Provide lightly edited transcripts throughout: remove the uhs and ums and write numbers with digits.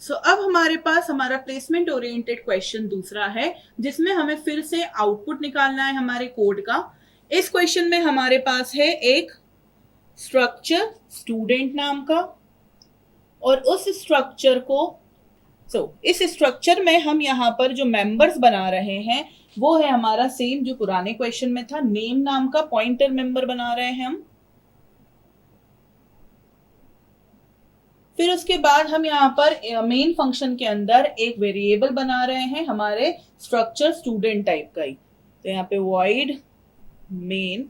अब हमारे पास हमारा प्लेसमेंट ओरिएंटेड क्वेश्चन दूसरा है, जिसमें हमें फिर से आउटपुट निकालना है हमारे कोड का। इस क्वेश्चन में हमारे पास है एक स्ट्रक्चर स्टूडेंट नाम का, और उस स्ट्रक्चर को इस स्ट्रक्चर में हम यहाँ पर जो मेंबर्स बना रहे हैं वो है हमारा सेम जो पुराने क्वेश्चन में था, नेम नाम का पॉइंटर मेंबर बना रहे हैं हम। फिर उसके बाद हम यहाँ पर मेन फंक्शन के अंदर एक वेरिएबल बना रहे हैं हमारे स्ट्रक्चर स्टूडेंट टाइप का ही। तो यहाँ पे void main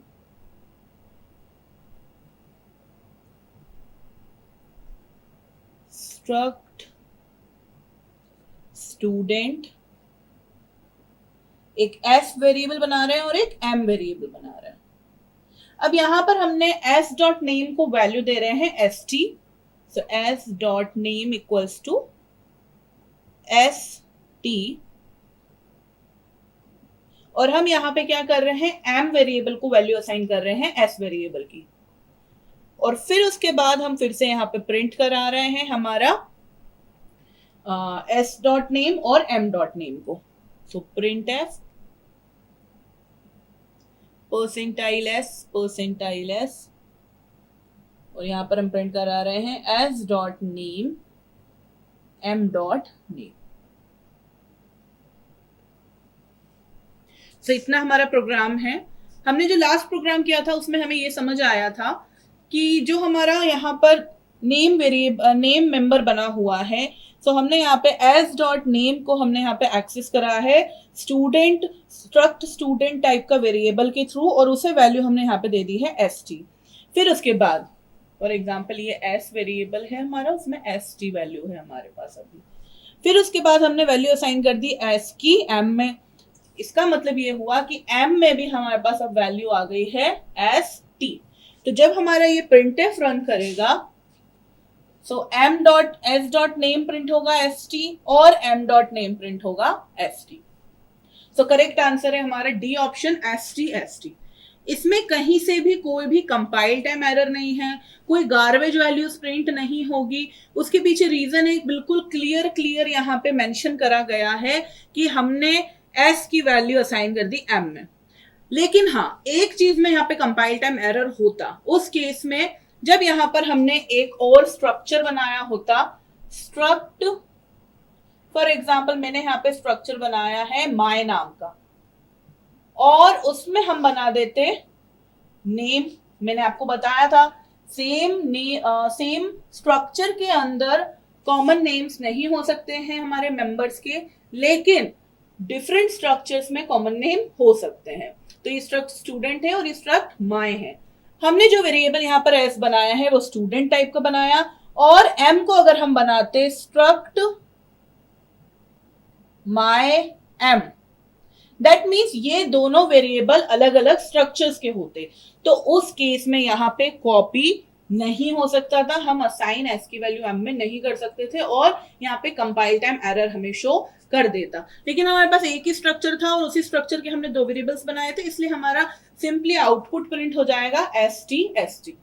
struct student, एक s वेरिएबल बना रहे हैं और एक m वेरिएबल बना रहे हैं। अब यहां पर हमने s डॉट नेम को वैल्यू दे रहे हैं st, so s dot name equals to st, और हम यहां पे क्या कर रहे हैं, m वेरिएबल को वैल्यू असाइन कर रहे हैं s वेरिएबल की। और फिर उसके बाद हम फिर से यहां पे प्रिंट करा रहे हैं हमारा s डॉट नेम और m डॉट नेम को। So print F percentile s, और यहां पर हम प्रिंट करा रहे हैं s dot name m dot name. So इतना हमारा प्रोग्राम है। हमने जो लास्ट प्रोग्राम किया था उसमें हमें ये समझ आया था कि जो हमारा यहाँ पर नेम वेरिएबल नेम मेंबर बना हुआ है, सो हमने यहाँ पे एस डॉट नेम को हमने यहाँ पे एक्सेस करा है स्टूडेंट स्ट्रक्ट स्टूडेंट टाइप का वेरिएबल के थ्रू, और उसे वैल्यू हमने यहाँ पे दे दी है एस टी। फिर उसके बाद फॉर एग्जाम्पल ये एस वेरिएबल है हमारा, उसमें एस टी वैल्यू है हमारे पास अभी। फिर उसके बाद हमने वैल्यू असाइन कर दी एस की एम में। इसका मतलब ये हुआ कि m में भी हमारे पास अब वैल्यू आ गई है एस टी। तो जब हमारा ये प्रिंटफ रन करेगा, सो m dot S dot name print होगा एस टी और m डॉट नेम प्रिंट होगा S T. So correct answer है हमारा डी ऑप्शन एस टी। इसमें कहीं से भी कोई भी कंपाइल टाइम एरर नहीं है, कोई गार्बेज वैल्यूज प्रिंट नहीं होगी। उसके पीछे रीजन एक बिल्कुल क्लियर यहाँ पे मेंशन करा गया है कि हमने s की वैल्यू असाइन कर दी m में। लेकिन हाँ, एक चीज में यहाँ पे कंपाइल टाइम एरर होता उस केस में जब यहाँ पर हमने एक और स्ट्रक्चर बनाया होता, स्ट्रक्ट फॉर एग्जाम्पल मैंने यहाँ पे स्ट्रक्चर बनाया है माय नाम का, और उसमें हम बना देते नेम। मैंने आपको बताया था सेम स्ट्रक्चर के अंदर कॉमन नेम्स नहीं हो सकते हैं हमारे मेंबर्स के, लेकिन डिफरेंट स्ट्रक्चर्स में कॉमन नेम हो सकते हैं। तो ये स्ट्रक्ट स्टूडेंट है और ये स्ट्रक्ट माय है। हमने जो वेरिएबल यहाँ पर एस बनाया है वो स्टूडेंट टाइप का बनाया, और एम को अगर हम बनाते struct my M, that means ये दोनों वेरिएबल अलग अलग स्ट्रक्चर्स के होते, तो उस केस में यहाँ पे कॉपी नहीं हो सकता था, हम असाइन एस की वैल्यू एम में नहीं कर सकते थे, और यहाँ पे कंपाइल टाइम एरर हमें शो कर देता। लेकिन हमारे पास एक ही स्ट्रक्चर था और उसी स्ट्रक्चर के हमने दो वेरिएबल्स बनाए थे, इसलिए हमारा सिंपली आउटपुट प्रिंट हो जाएगा एस टी।